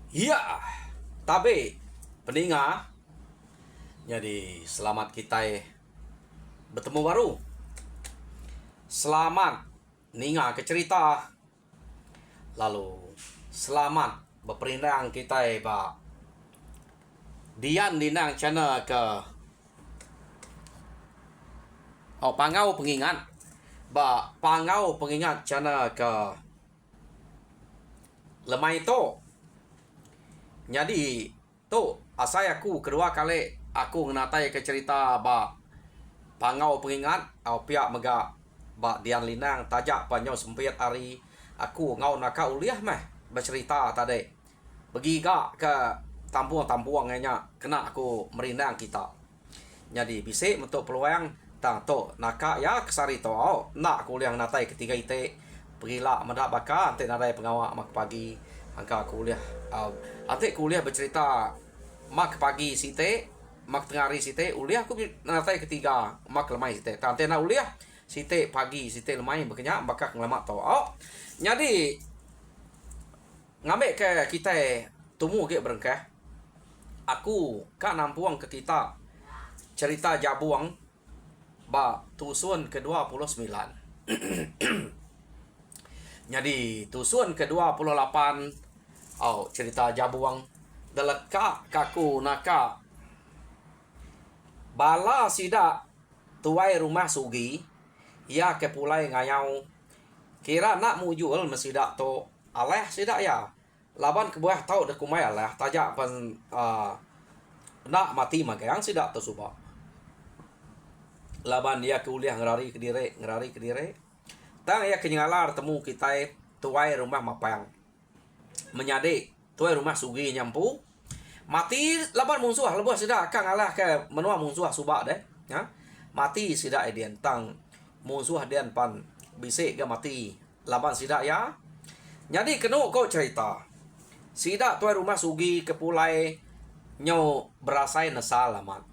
Iya, tapi peninga, jadi selamat kita bertemu baru. Selamat ninga ke cerita. Lalu selamat berperindang kita ba Dian dinang channel ke pangau pengingat pangau pengingat channel ke lemai to. Jadi tu asai aku kedua kali aku ngenatai ke cerita pangau pengingat pihak mega Dian Linang tajak panjau sempit hari aku ngau naka uliah meh bercerita tadi pergi ke tampuang-tampuangnya kena aku merindang kita. Jadi bisik untuk peluang tang to naka ya kesari to nak kuliah natai ketiga ite pergilah mendak baka ante nadai pengawak mak pagi angka kuliah ante kuliah bercerita mak pagi site mak tengari site uliah aku natai ketiga mak lemai site ante na uliah site pagi site lemai berkenyak bakak ngelamak to jadi ngambil ke kita tumu ke berengkah aku kak nampuang ke kita cerita Jabuang tusun ke-29. Jadi tusun ke-28 cerita Jabuang deleka kaku naka bala sida tuai rumah sugi ya ke pulai ngayau kira nak mujul mesida to aleh sida ya laban ke buah tau dekumai aleh tajak pan nak mati magang sida to suba laban dia kuliah ngerari ke dire tang ya kenyalar temu kita tuai rumah mapang menyade tuai rumah sugi nyampu mati laban musuh lebuh sida kang alah ke menua musuh suba deh ya mati sida edian tang musuh dian pan bisik ga mati laban sida ya jadi kenu kau cerita sida tuai rumah sugi kepulai nyo berasai nesal laman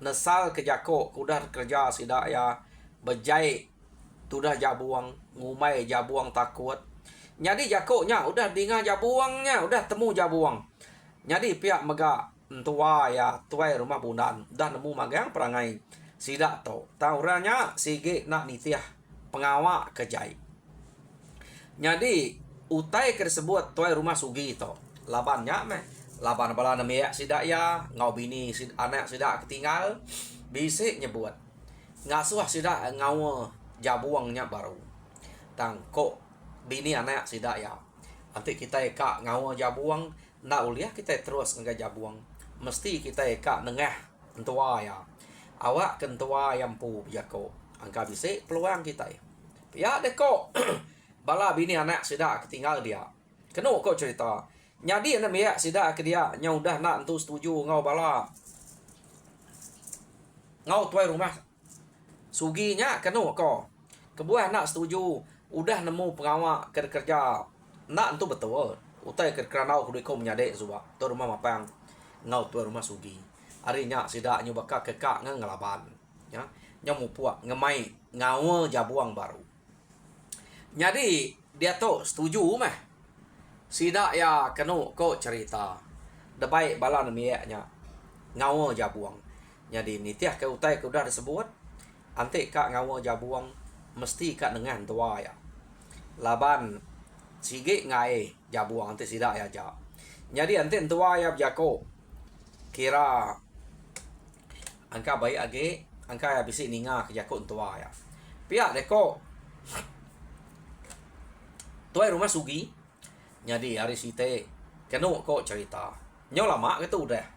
nesal ke jako kudah kerja sida ya bejai tudah jabuang ngumai jabuang takut jadi jakonya udah dengar jabuangnya udah temu jabuang jadi pihak mega tua ya tuai rumah bundan udah nemu magang perangai sida to tauranya sige nak nitiah pengawak kejai jadi utai tersebut tuai rumah sugi to labannya meh laban bala namiak sida ya ngau bini anak sida ketinggal bisik nyebut ngasuh sida ngau jabuangnya baru tang kok bini anak sida ya nanti kita eka ngau jabuang na uliah kita terus ngga jabuang mesti kita eka nengah entua ya awak kentua yang pu jako angka bisik peluang kita ya deko bala bini anak sida ketinggal dia kenu kok cerita jadi anda miak sida ke dia nya udah nak entu setuju ngau bala ngau tuai rumah suginya kenu ko kebuah nak setuju udah nemu pengawak kerja nak entu betul utai keranau kudu ko menyade suba tu rumah mapang ngau tuai rumah sugi arinya sida nyu baka kekak ngelaban ya nya mu puak ngemai ngau jabuang baru jadi dia tu setuju mah sida ya kenu ko cerita debai bala namiaknya ngau jabuang jadi nitiah ke utai ke udah disebut ante kak ngau jabuang mesti kak dengan tua ya laban sige ngai jabuang ante sida ya ja jadi ante tua ya jako kira angka baik age angka ya bisi ninga ke jako tua ya pihak deko tuai rumah sugi jadi hari site kenu kok cerita nyo lama gitu udah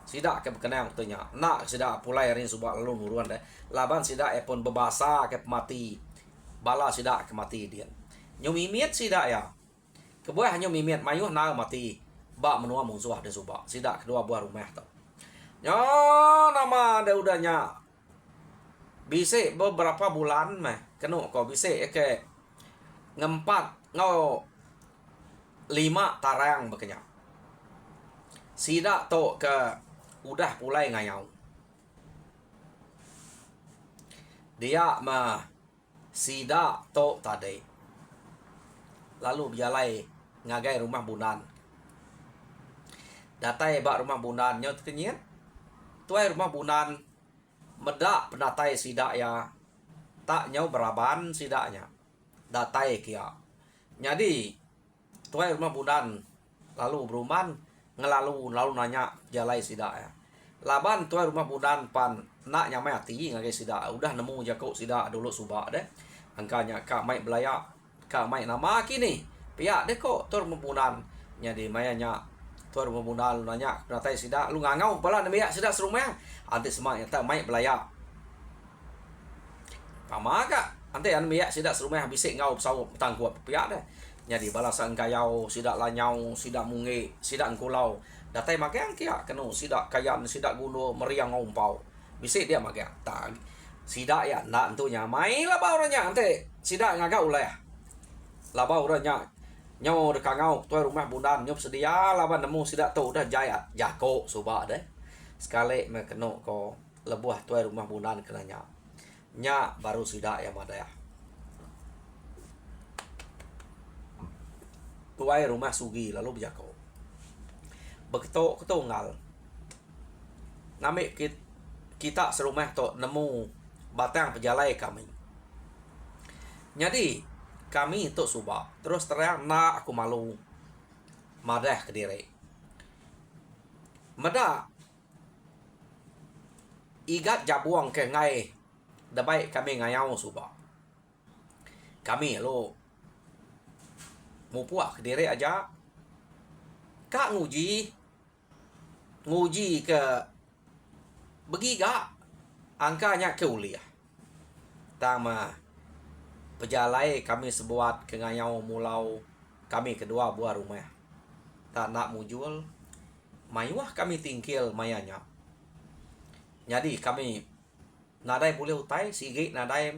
sida ke berkenang tunya nak sida pulai hari subak lalu nuruan deh laban sida pun bebasa ke mati bala sida ke mati dia nyo mimit sida ya kebuah nyo mimit mayuh na mati ba menua musuh ada subak sida kedua buah rumah tuh nyo nama ada udahnya bisa beberapa bulan mah kenu kok bisa ke ngempat ngau 5 tarang bekenya sida to ke udah pulai ngayau dia mah sida to tadi lalu bialai ngagai rumah bunan datai bak rumah bunan nyo kenyet tuai rumah bunan medak penatai sidak ya tak nyo beraban sidaknya datai kia. Jadi tuai rumah bunan lalu beruman lalu nanya jalai sidak ya. Laban tuai rumah bunan pan nak nyamai hati ngagai sidak udah nemu jakok sidak dulu subak deh. Angkanya kak mai belayak kak mai nama kini pihak deh kok tuai rumah bunan. Jadi mayanya tuai rumah bunan nanya penatai sidak lu ngangau pala namiak sidak serumah anti semak tak mai belayak pama kak ante an miak sidak serumah bisik ngau pesawat petang kuat piak dah. Jadi balasan kayau sidak lanyau sidak mungi sidak kulau datai makai angkia kenu sidak kayan sidak guno meriang ngompau bisik dia makai tak sidak ya nak tu nyamai lah bau orangnya ante sidak ngagau lah ya lah bau orangnya nyau dekat ngau tuai rumah bundan nyop sedia laban nemu sidak tu dah jaya jako subak deh sekali mekeno ko lebuah tuai rumah bundan kenanya nya baru sidak ya madaya tuai rumah sugi lalu berjako beketok ketongal ngamik kita serumah to nemu batang pejalai kami. Jadi kami itu subak terus terang nak aku malu madah ke diri meda igat jabuang ke ngai dabai kami ngayau subak kami lo mau puak ke diri aja kak nguji ke begiga angkanya ke uliah tama pejalai kami sebuat ke ngayau mulau kami kedua buah rumah tak nak mujual mayuah kami tingkil mayanya. Jadi kami nadai boleh utai sigi nadai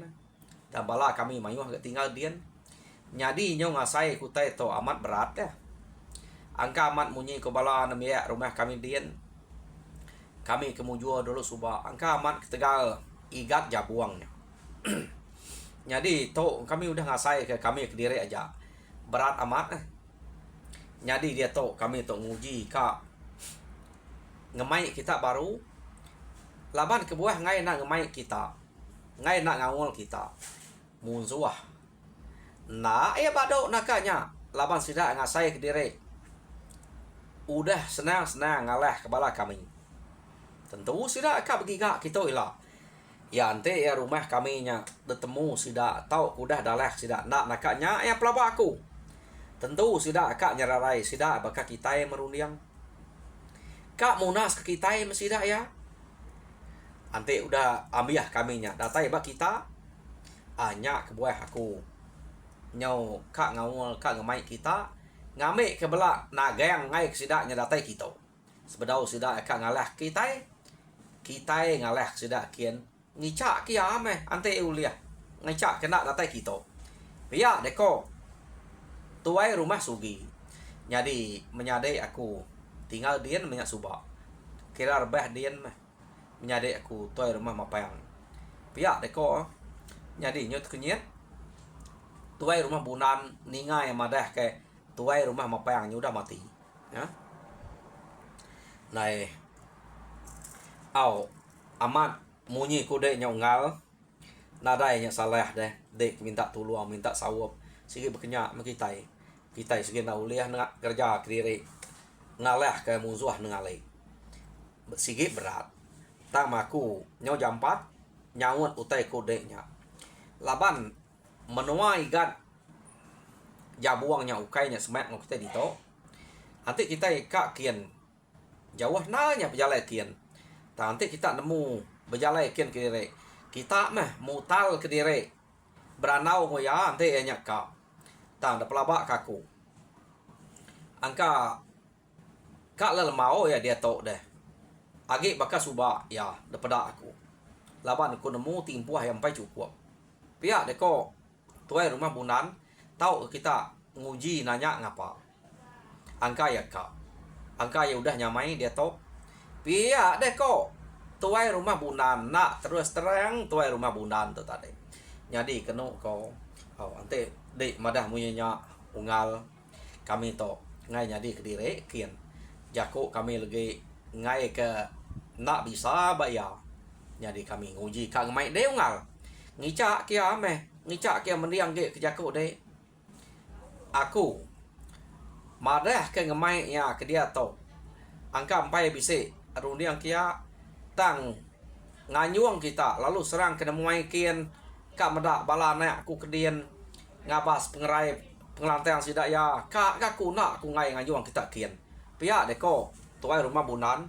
dan bala kami mayuah gak tinggal dian. Jadi nyo ngasai kutai to amat berat ya. Angka amat munyi ko bala namia rumah kami dian. Kami kemujua dulu subak. Angka amat ketegal igat jabuangnya. Jadi to kami udah ngasai ke kami ke diri aja. Berat amat Jadi dia to kami to nguji kak ngemai kita baru laban kebuah ngai nak ngemai kita ngai nak ngawul kita munzuah nah ya bado nakanya laban sidak ngasai ke diri udah senang ngalah kepala kami tentu sidak kak begiga kita ilah ya ante ya rumah kami nya bertemu sidak tau udah dalah sidak nak nakanya ya pelaba aku tentu sidak kak nyararai sidak bakal kita yang merundiang kak munas ke kita yang sidak ya ante udah ambiah kaminya datai bak kita hanya kebuah aku nyau kak ngawul kak ngemai kita ngame ke belak nagang ngai sidaknya datai kita sebedau sidak kak ngalah kita ngalah sidak kian ngicak kia ame ante uliah ngicak kena datai kita biar deko tuai rumah sugi jadi menyadai aku tinggal dian minyak subak kira rebah dian mah menyadai aku tuai rumah mapayang pihak deko jadi nyot kenyet tuai rumah bunan ningai madah ke tuai rumah mapayang udah mati ya nai au amat munyi kude nyongal nadai nya salah dek minta tuluang minta sawap sigi berkenyak mekitai kita sigi na uliah nak kerja kiri ngalah ke musuh nengalai sigi berat tamaku nyau jampat nyawat utai kodenya laban menuai igat jabuangnya ukainya semat ngok kita dito nanti kita kak kian jauh nanya pejalai kian nanti kita nemu berjalai kian kiri kita mah mutal ke diri beranau ngoya nanti nya kak tang da pelabak kaku angka kak lelemau ya dia tok deh agi bakal subak ya daripada aku laban aku nemu timpuah yang pai cukup pihak deko tuai rumah bunan tahu kita nguji nanya ngapa angka ya kak angka ya udah nyamai dia tok pihak deko tuai rumah bunan nak terus terang tuai rumah bunan tu tadi jadi kenu kau ante dek madah munyinya ungal kami to ngai jadi kediri kian Jako kami lagi ngai ke nak bisa bayar. Jadi kami nguji kang mai deu ngal. Ngicak kia meh, ngicak kia mendiang ke jako de. Aku madah ke ngemai ya ke dia to. Angka empai bisi rundiang kia tang nganyuang kita lalu serang kena muai kian ka medak balana aku kedian ngabas pengerai pengelantang sidak ya ka aku nak aku ngai nganyuang kita kian. Pihak deko tuai rumah bunan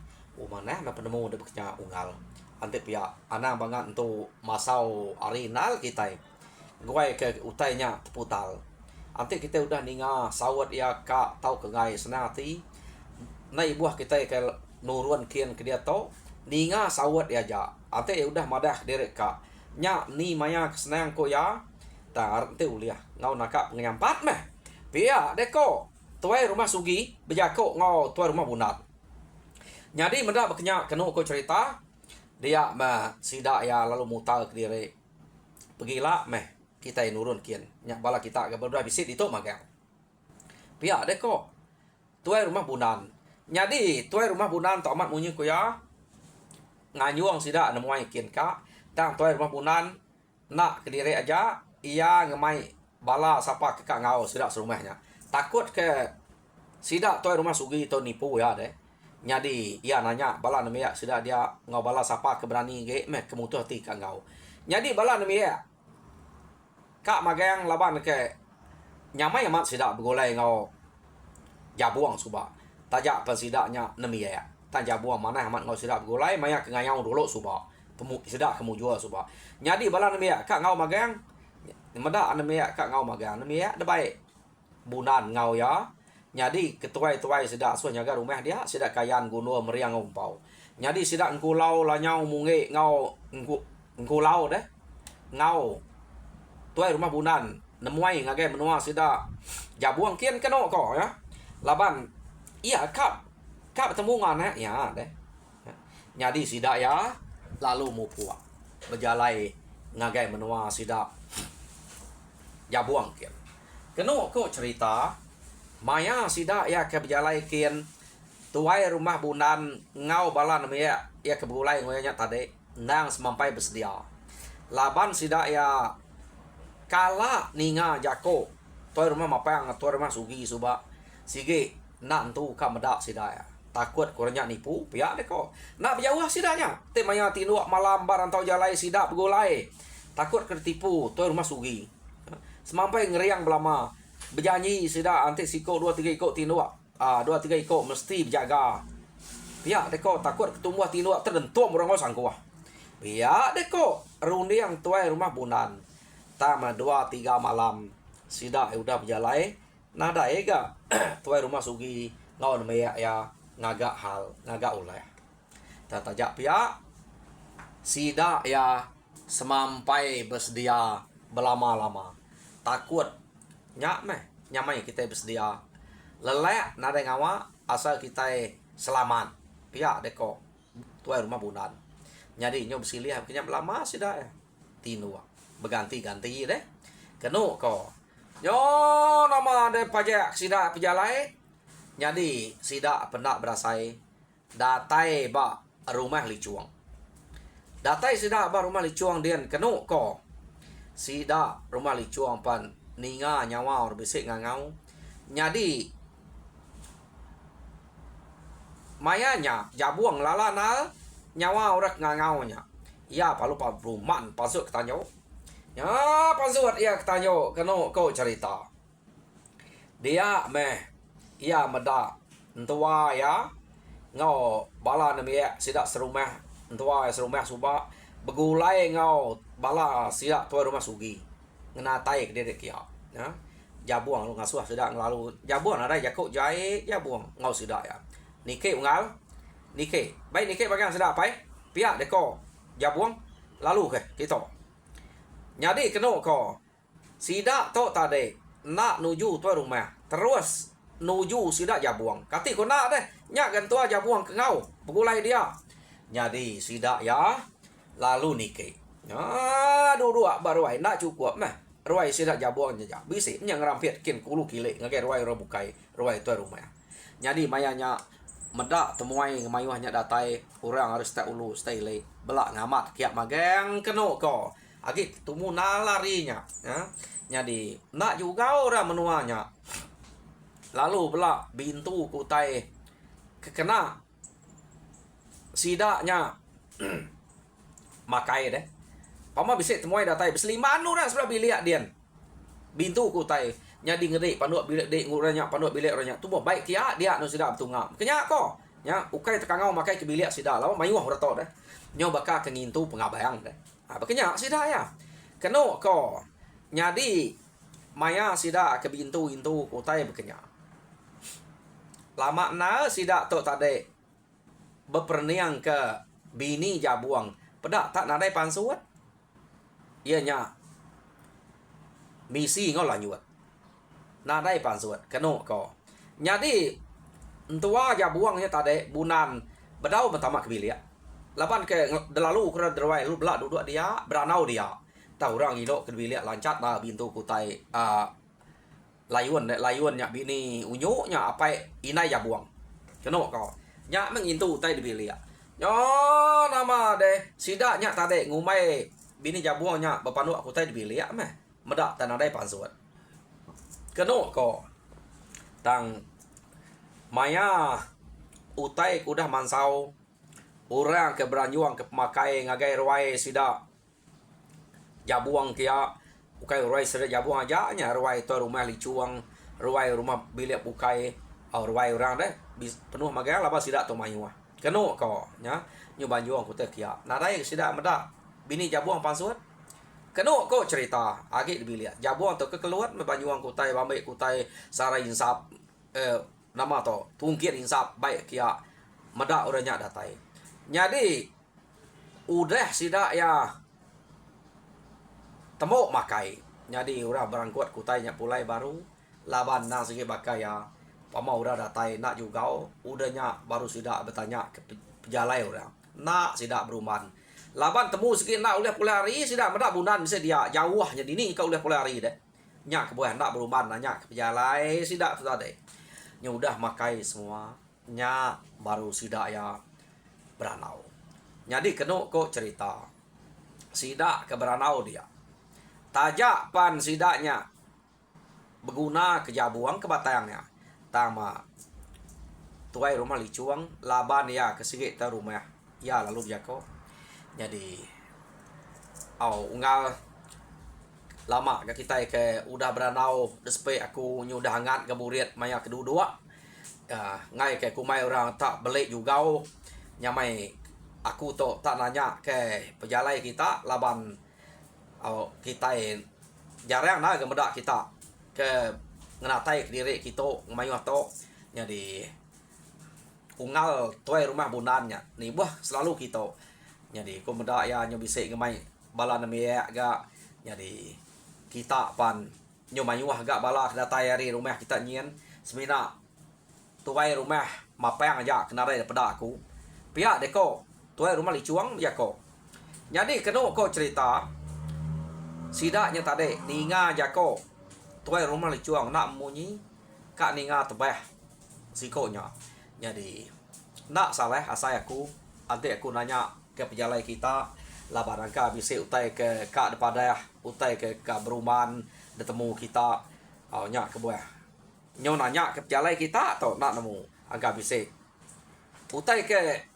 mana na penemu de beknya unggal. Ante pihak anang banget untuk masau arinal kita. Guai ke utainya teputal. Ante kita udah ninga sawat ya ka tau ke ngai senati. Nai buah kita ke nuruan kian ke dia to ninga sawat ya ja. Ante ya udah madah derek ka. Nya ni maya kesenang ko ya. Ta ante uliah ngau nakak pengampat meh. Pihak deko tuai rumah sugi bejako ngau tuai rumah bunat. Jadi mendak beknya kena ko cerita dia mah sidak ya lalu mutal ke diri. Pergilah meh kita nurun kian. Nyak bala kita ke berdua bisit itu magang. Pihak deko tuai rumah bunan. Jadi tuai rumah bunan tak amat munyi ko ya. Nganyuang sidak nemuai kian ka. Tang tuai rumah bunan nak ke diri aja ia ngemai bala siapa ke kak ngau sidak serumahnya. Takut ke sidak tuai rumah sugi itu nipu ya deh. Jadi ia nanya bala namanya sidak dia ngau bala siapa ke berani ge meh kemutu hati kak ngau. Jadi bala namanya kak magang laban ke nyamai amat sidak begolai ngau jabuang suba. Tajak pensidaknya namanya. Tan jabuang mana amat ngau sidak begolai maya ke ngayau dulu suba. Temu sidak kamu jual suba. Jadi bala namanya kak ngau magang medak namanya kak ngau magang namanya ada baik. Bunan ngau ya. Jadi ketuai-tuai sidak suah nyaga rumah dia sidak kayan gunua meriang umpau. Jadi sidak ngkulau lanyau munge ngau ngkulau deh. Ngau tuai rumah bunan nemuai ngage menua sidak jabuang kian keno ko ya. Laban iya kap bertemu ngana ya deh. Jadi sidak ya lalu mupua berjalai ngage menua sidak jabuang kian. Keno ko cerita maya sidak ya ke berjalai kian tuai rumah bunan ngau bala namanya ya ke berulai ngoyanya tadi nang semampai bersedia. Laban sidak ya kala ninga jako tuai rumah mapang tuai rumah sugi suba sige nak tu ka medak sidak ya. Takut kurangnya nipu pihak deko. Nak berjauh sidaknya. Te maya tinuak malam barantau jalai sidak bergolai. Takut kertipu tuai rumah sugi. Semampai ngeriang belama. Berjanji sidak antik siko 2-3 ikut tinuak. 2-3 ikut mesti berjaga. Pihak deko takut ketumbuh tinuak terdentum orang ngosang kuah. Pihak deko rundi yang tuai rumah bunan. Tama 2-3 malam. Sidak udah berjalai. Nada ega tuai rumah sugi ngau namanya ya ngagak hal ngagak ulai. Tatajak pihak sidak ya semampai bersedia belama-lama. Takut nyak meh nyamai kita bersedia lelek nada ngawa asal kita selamat pihak deko tuai rumah bunan. Jadi nyob silih kenyap lama sidak ya tinu berganti-ganti deh kenu ko yo nama de pajak sidak pejalai. Jadi sidak pendak berasai datai ba rumah licuang. Datai sidak ba rumah licuang dian kenu ko sidak rumah licuang pan ninga nyawa or bisik ngangau. Jadi mayanya jabuang lalana nyawa orang ngangau nya. Ya palu pa ruman pasuk ketanyo. Ya pasuk ya ketanyo keno kau cerita. Dia meh ia meda entua ya ngau bala namanya sidak serumah entua serumah suba begulai ngau bala sidak tuai rumah sugi. Ngena tai ke dia kia ya jabuang lu ngasuh sidak nglalu jabuang ada jakok jai jabuang ngau sidak ya nike ngal nike baik nike bagian sidak pai pihak deko jabuang lalu ke kita jadi keno ko sidak to tadi nak nuju tuai rumah terus nuju sidak jabuang kati ko nak deh nyak gan tua jabuang ke ngau begulai dia jadi sidak ya lalu nike ya dua baru ai nak cukup mah ruai sidak jabuang aja bisi nya ngerampit kin kulu kile ngake ruai ro bukai ruai tu rumah jadi mayanya medak temuai ngemayuhnya datai orang harus tak ulu stay le belak ngamat kiat mageng keno ko agi tumu nalarinya ya jadi nak juga orang menuanya lalu belak bintu kutai kekena sidaknya makai deh pama bisa temuai datai besliman orang sebelah bilik dian bintu kutai nyadi ngedek panduak bilik dek nguranya panduak bilik orangnya tu baik kia dia nu sida betungap kenya ko nya ukai tekangau makai ke bilik sida lawan mayuh rato dah nyo baka ke ngintu pengabayang dah bekenya sida ya keno ko nyadi maya sida ke bintu intu kutai bekenya lama na sida to tade beperniang ke bini jabuang pedak tak nadai pansuat ianya misi ngau lanjut nadai pansuat keno ko nyadi entua jabuangnya tade bunan bedau pertama ke bilik lapan ke delalu kena derwai lu belak duduk dia beranau dia tahu orang ilo ke bilik lancat lah bintu kutai layun nya bini unyu nya apa inai jabuang keno ko nya mengintu tai di bilik yo nama deh sidaknya tade ngumai bini jabuangnya bapanu aku tai di bilik meh medak tanadai pansuat keno ko tang maya utai kudah mansau orang ke beranjuang ke pemakai ngagai ruai sida jabuang kia ukai ruai sida jabuang aja nya ruai to rumah licuang ruai rumah bilik ukai au ruai orang deh penuh magai laba sida to mayua keno ko nya nyu banjuang kutai kia nadai sida medak bini jabuang pansuat keno ko cerita agi di bilik jabuang to kekeluar me banjuang kutai bambe kutai sara insap nama to tungkir insap baik kia medak orangnya datai jadi udah sida ya temu makai jadi orang berangkut kutainya pulai baru laban nang segi bakai ya pama udah datai nak juga udahnya baru sida bertanya ke pejalai orang nak sida beruman laban temu segi nak uleh pulai hari sida medak bunan bisa dia jauh jadi ni kau uleh pulai hari deh nyak kebuah nak beruman nanya ke pejalai sida tu tadi nya udah makai semua nya baru sida ya beranau jadi keno kok cerita sida ke beranau dia tajak pan sidaknya berguna ke jabuang ke batangnya tama tuai rumah licuang laban ya ke sigi ta rumah ya lalu jako jadi unggal lama ke kita ke udah beranau despe aku nyudah hangat ke murid maya kedua ngai ke kumai orang tak belik juga nyamai aku to tak nanya ke pejalai kita laban kita jarang na ke medak kita ke ngenatai ke diri kita ngemayu to jadi unggal tuai rumah bundannya nih buah selalu kita jadi ku medak ya nyo bisa ngemai bala namia ga jadi kita pan nyo mayu agak bala datai hari rumah kita nyien semina tuai rumah mapang aja kenara daripada aku pihak deko tuai rumah licuang ya ko jadi keno ko cerita sidaknya tadi ninga jako tuai rumah licuang nak munyi kak ninga tebah sikonya jadi nak salah asai aku nanti aku nanya ke pejalai kita lah barangka bisa utai ke kak daripada utai ke beruman ketemu kita nya ke buah nyo nanya ke pejalai kita atau nak nemu agak bisa utai ke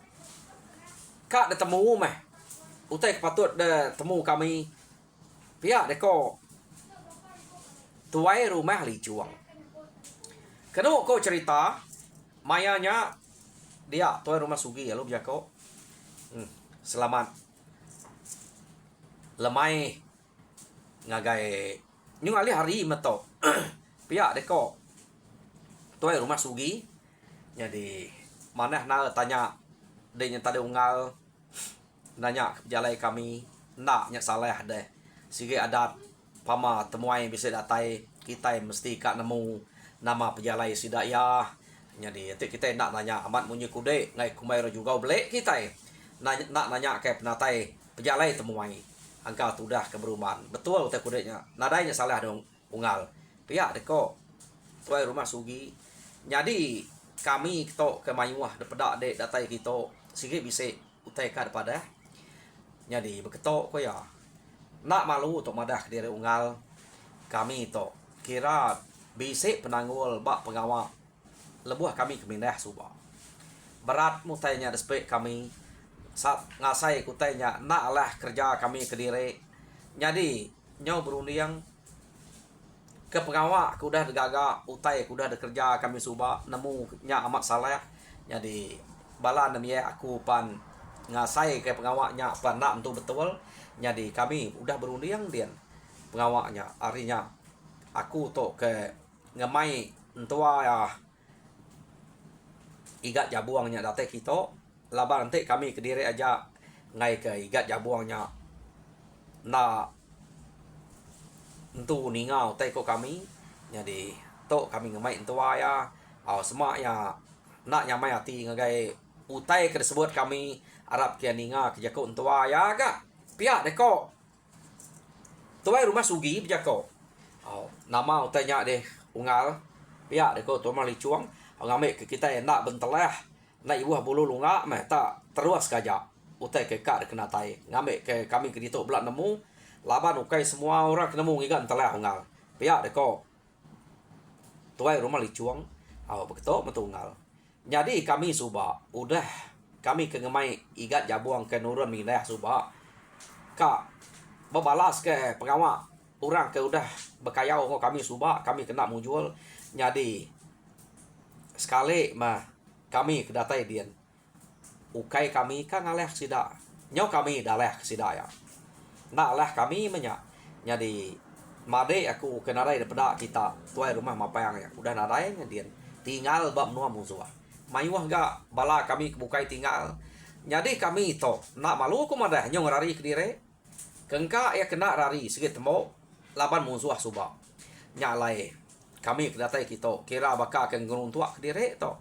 kak ketemu meh utai patut de temu kami pihak deko tuai rumah licuang keno ko cerita mayanya dia tuai rumah sugi ya lu jako selamat lemai ngagai nyung ali hari meto pihak deko tuai rumah sugi jadi mana na tanya denya tadi unggal nanya jalai kami nak nya salah deh sige adat pama temuai bisa datai kita mesti kak nemu nama pejalai sidaya jadi kita nak nanya amat munyi kude ngai kumai juga belek kita nak nanya ke penatai pejalai temuai angka sudah keberuman betul teh kudenya nadainya salah dong unggal pihak deko tuai rumah sugi jadi kami kita ke mayuah daripada dek datai kita sikit bisa utai ka daripada jadi beketok ko ya nak malu untuk madah Kediri unggal kami to kira bisa penanggul bak pengawal lebuh kami kemindah subah berat mutainya despek kami saat ngasai kutainya nak lah kerja kami Kediri jadi nyau berunding ke pengawak kudah degaga utai kudah kerja kami subah nemu nya amat salah jadi bala nemi aku pan ngasai ke pengawaknya pan nak untuk betul jadi kami udah berunding dia pengawaknya harinya aku to ke ngemai entua ya igat jabuangnya date kita laba nanti kami Kediri aja ngai ke igat jabuangnya na entu ningau tai ko kami jadi to kami ngemai entua ya semak ya nak nyamai hati ngagai utai ke disebut kami Arab kia ninga ke jako entua ya ga pihak deko tuai rumah sugi bejako nama utainya deh unggal pihak deko tu mali cuang ngambil ke kita nak bentelah nak ibuh bulu lunga meh tak terus kaja utai ke kak kena tai ngambil ke kami ke ditok belak nemu laban ukai semua orang kena nemu ngigan telah unggal pihak deko tuai rumah licuang begitu metunggal jadi kami subah udah kami ke ngemai igat jabuang ke nurun mindah subah kak berbalas ke pengawak orang ke udah berkayau kami subah kami kena mujual jadi sekali mah kami kedatai dian ukai kami kan ngaleh sida nyau kami daleh sida ya nak lah kami menyak jadi made aku kenarai daripada kita tuai rumah mapayang ya udah narai dian tinggal bab nuam musuh mayuah ga bala kami bukai tinggal jadi kami to nak malu aku madah nyong rari Kediri kengka ya kena rari sikit temo laban musuh subah nyalai kami kedatai kita kira baka akan gunung tua Kediri to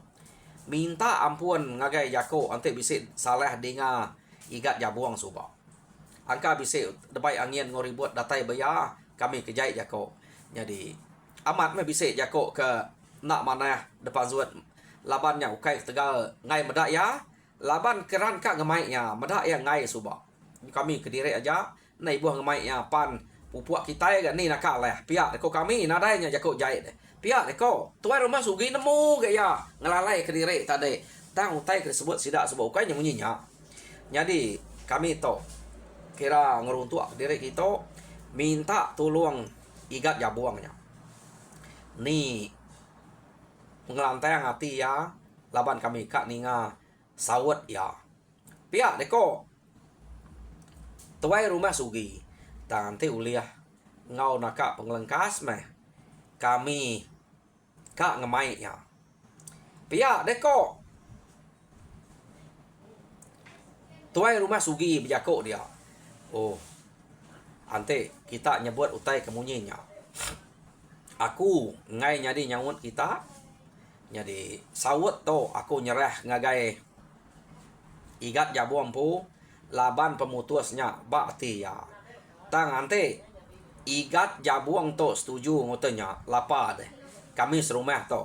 minta ampun ngagai jako ante bisit salah dengar igat jabuang subah angka bisit debai angin ngoribut datai baya kami kejai jako jadi amat me bisit jako ke nak mana depan zuat labannya ukai tegal ngai medak ya laban keran ka ngemainya medak ya ngai subah kami Kediri aja nai buah ngemainya pan pupuak kita ya ni nak lah pihak deko kami nadainya jako jai deh pihak deko tuai rumah sugi nemu ke ya ngelalai Kediri tadi tang utai disebut sidak sebab ukai nyemunyinya jadi kami to kira ngeruntuk Kediri kita minta tolong igat jabuangnya ni pengelantang hati ya laban kami kak ninga sawat ya pihak deko tuai rumah sugi tanti uliah ngau nakak pengelengkas meh kami kak ngemai ya pihak deko tuai rumah sugi bejako dia ante kita nyebut utai kemunyinya aku ngai nyadi nyawut kita jadi sawut to aku nyerah ngagai igat jabuang pu laban pemutusnya bakti ya tang ante igat jabuang to setuju ngotenya lapa deh kami serumah to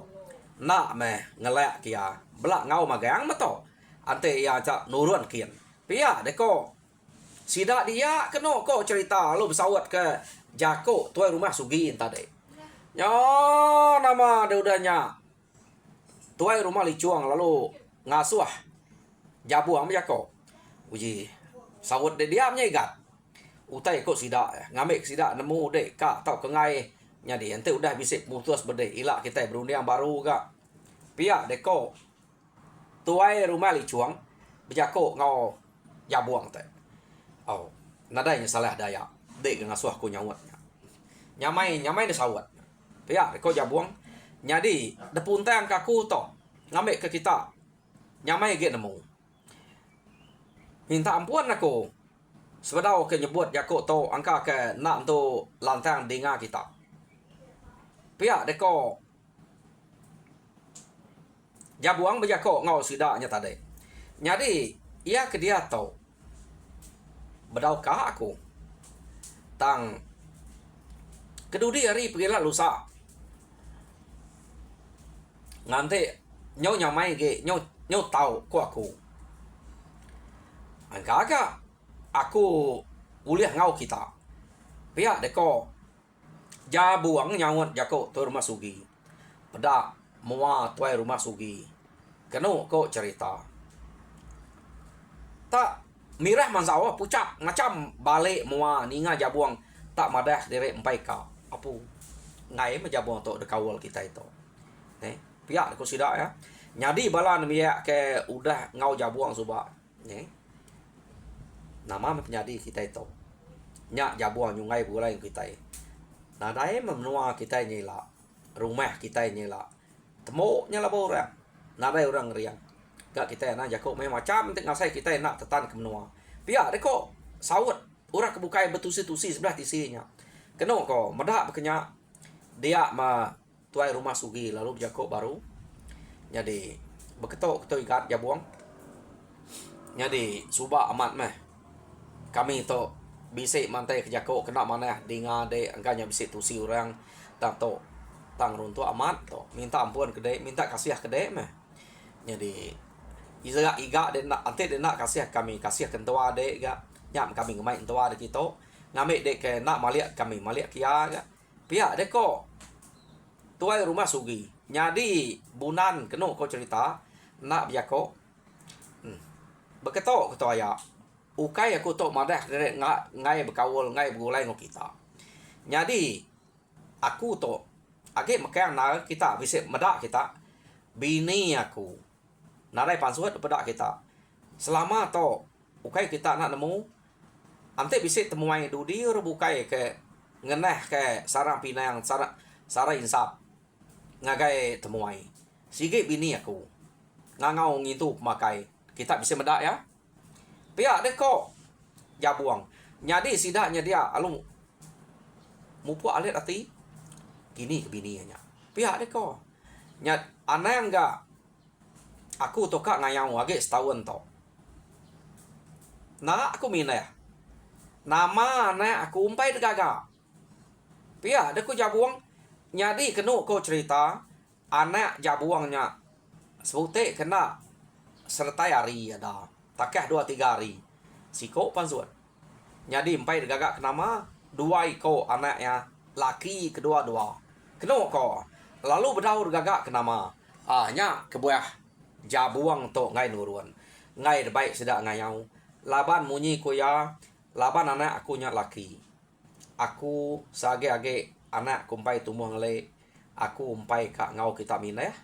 nak meh ngelak kia belak ngau magang meto ante ya cak nurun kian pia deko sida dia keno ko cerita lu bersawat ke jako tuai rumah sugi tadi nyo nama dia udahnya tuai rumah licuang lalu ngasuh jabuang jako uji sawut de dia menyegat utai kok sida ngambil sida nemu dek kak tau kengai nyadi ente udah bisa putus berde ilak kita berunding baru gak pihak deko tuai rumah licuang bejako ngau jabuang teh nadanya salah daya dek ngasuh ku nyawatnya nyamai de sawat pihak deko jabuang nyadi depuntang kaku to ngambil ke kita nyamai ge nemu minta ampun aku sebedau ke nyebut jako to angka ke nak tu lantang dengar kita pihak deko jabuang bejako ngau sidaknya tadi nyadi ia ke dia to bedau ka aku tang kedudi hari pergilah lusa nanti Nyau nyamai ge nyau tahu ko aku. Angka aku uliah ngau kita. Pihak deko jabuang nyawat jako tu rumah sugi. Pada mua tuai rumah sugi. Kenu ko cerita. Tak mirah mansawa pucak macam balik mua ninga jabuang tak madah direk empai ka. Apu ngai ma jabuang to dekawal kita itu. Pihak ko sidak ya. Nyadi balan miak ke udah ngau jabuang suba. Nama penyadi kita itu. Nyak jabuang nyungai bulai kita. Nah, dai menua kita nyela. Rumah kita nyela. Temu nyela orang. Nadai orang riang. Gak kita na jakok macam tek ngasai kita nak tetan ke menua. Pihak deko sawut orang kebukai betusi-tusi sebelah tisinya. Keno ko medak bekenya dia ma tuai rumah sugi lalu jakok baru. Jadi beketok ikat jabuang. Jadi subak amat meh. Kami to bisik mantai ke jako kena mana dinga de angkanya bisik tusi orang tak to tang runtuh amat to minta ampun ke de minta kasih ke de meh. Jadi iga de nak ante de nak kasih kami kasih kentua de ga nyam kami ngamai kentua de kita ngamai de ke nak maliak kami maliak kia ga pihak de ko tuai rumah sugi nyadi bunan keno ko cerita nak biako beketok ketua ya ukai aku tok madah derek ngai berkawal ngai bergulai ngo kita. Jadi aku tok age mekang na kita bisa medak kita bini aku. Narai pansuat pedak kita. Selama tok ukai kita nak nemu ante bisa temuai dudi ur bukai ke ngeneh ke sarang pinang sarang insap. Ngagai temuai. Sige bini aku. Ngangau ngitu pemakai. Kita bisa medak ya. Pihak dia kok jabuang. Nyadi sidaknya dia alung mupu alit ati gini ke bininya. Pihak dia kok nyat aneh enggak aku toka ngayang wage setahun to. Nah aku minah. Nama aneh aku umpai degaga. Pihak dia kok jabuang nyadi kenu kok cerita anak jabuangnya sebute kena sertai hari ada. Takah 2-3 hari. Siko pansuat. Jadi empai gagak kenama 2 iko anaknya laki kedua-dua. Keno ko. Lalu berdaur gagak kenama. Nya kebuah jabuang to ngai nuruan. Ngai baik sedak ngayau. Laban munyi ko ya. Laban anak aku nya laki. Aku sage-age anak kumpai tumuh ngele. Aku umpai ka ngau kita minah.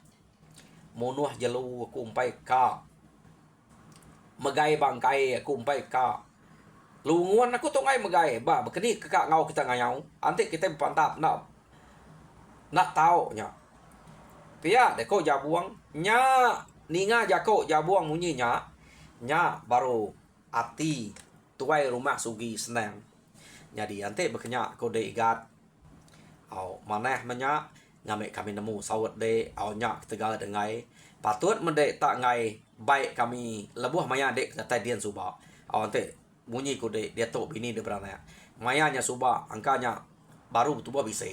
Munuh jelu aku umpai ka megai bangkai aku umpai ka lunguan aku tu ngai megai ba bekeni kekak ngau kita ngayau ante kita pantap nak tahu nya pia deko jabuang nya ninga jako jabuang munyi nya baru ati tuai rumah sugi senang jadi ante bekenya kode igat au maneh menya ngame kami nemu sawat de au nya tegal dengai patut mendek tak ngai baik kami lebuh maya dek kata dian suba awante bunyi ko de dia to bini de berana mayanya suba angkanya baru tubuh bisa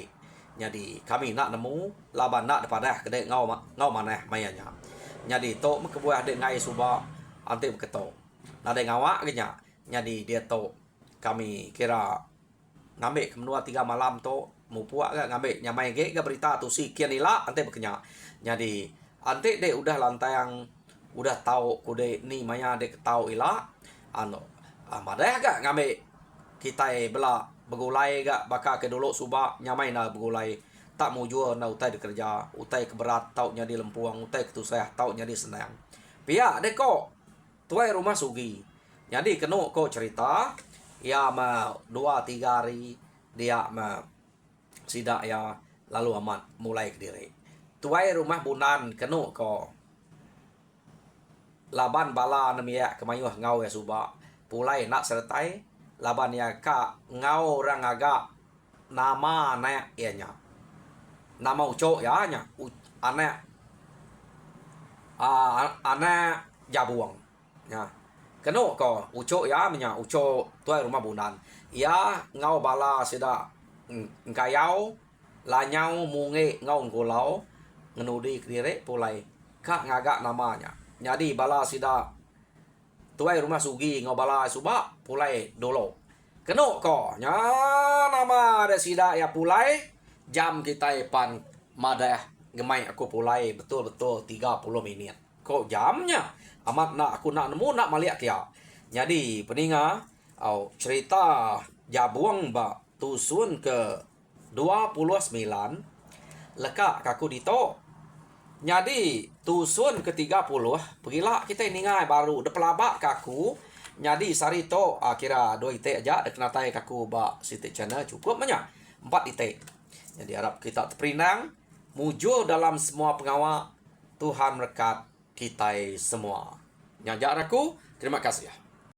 jadi kami nak nemu laban nak depadah kede ngau maneh mayanya jadi to mekebuah de ngai suba ante beketo nade ngawak genya jadi dia to kami kira ngambil kemenua 3 malam to mupuak ga ngambil nyamai ge ga berita tu si kian ila ante bekenya jadi ante de udah lantang udah tahu kude ni maya dek tahu ila ano madah gak ngame kita bela begulai gak baka ke dulu suba nyamai na begulai tak mujur na utai kerja utai keberat tau nya di lempuang utai ketusah tau nya di senang pia dek kok tuai rumah sugi jadi keno kok cerita ya ma 2-3 hari dia ma sidak ya lalu amat mulai ke diri tuai rumah bunan keno kok laban bala namia kemayuh ngau ya suba pulai nak sertai laban ya ka ngau orang agak nama anak ianya nama uco ya nya anak anak jabuang ya keno ko uco ya menya uco tuai rumah bunan ya ngau bala sida ngkayau lanyau munge ngau ngolau ngenudi kire pulai kak ngagak namanya. Jadi bala sida tuai rumah sugi ngobala suba pulai dolo. Keno ko nya nama ada sida ya pulai jam kita pan madah gemai aku pulai betul-betul 30 menit. Kok jamnya amat nak aku nak nemu nak maliak ya. Jadi peninga au cerita jabuang ba tusun ke 29 lekak kaku dito. Jadi tusun ke 30 pergilah kita ningai baru de pelabak kaku. Jadi sarito kira 2 itik aja dek natai kaku ba sitik channel cukup banyak 4 itik. Jadi harap kita terperinang mujur dalam semua pengawal. Tuhan berkat kita semua. Nyajak aku, terima kasih.